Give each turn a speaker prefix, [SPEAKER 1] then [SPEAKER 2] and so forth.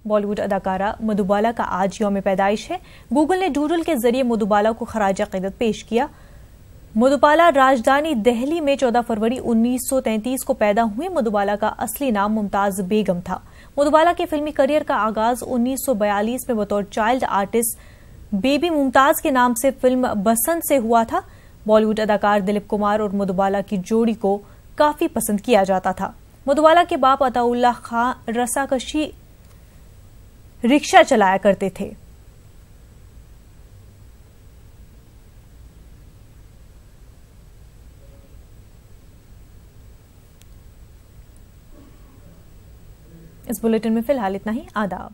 [SPEAKER 1] बॉलीवुड अदाकारा मधुबाला का आज यौम पैदाइश है। गूगल ने डूडल के जरिए मधुबाला को खराज अकीदत पेश किया। मधुबाला राजधानी दिल्ली में 14 फरवरी 1933 को पैदा हुए। मधुबाला का असली नाम मुमताज बेगम था। मधुबाला के फिल्मी करियर का आगाज 1942 में बतौर चाइल्ड आर्टिस्ट बेबी मुमताज के नाम से फिल्म बसंत से हुआ था। बॉलीवुड अदाकार दिलीप कुमार और मधुबाला की जोड़ी को काफी पसंद किया जाता था। मधुबाला के बाप अताउल्लाह खान रसाकशी रिक्शा चलाया करते थे। इस बुलेटिन में फिलहाल इतना ही। आदाब।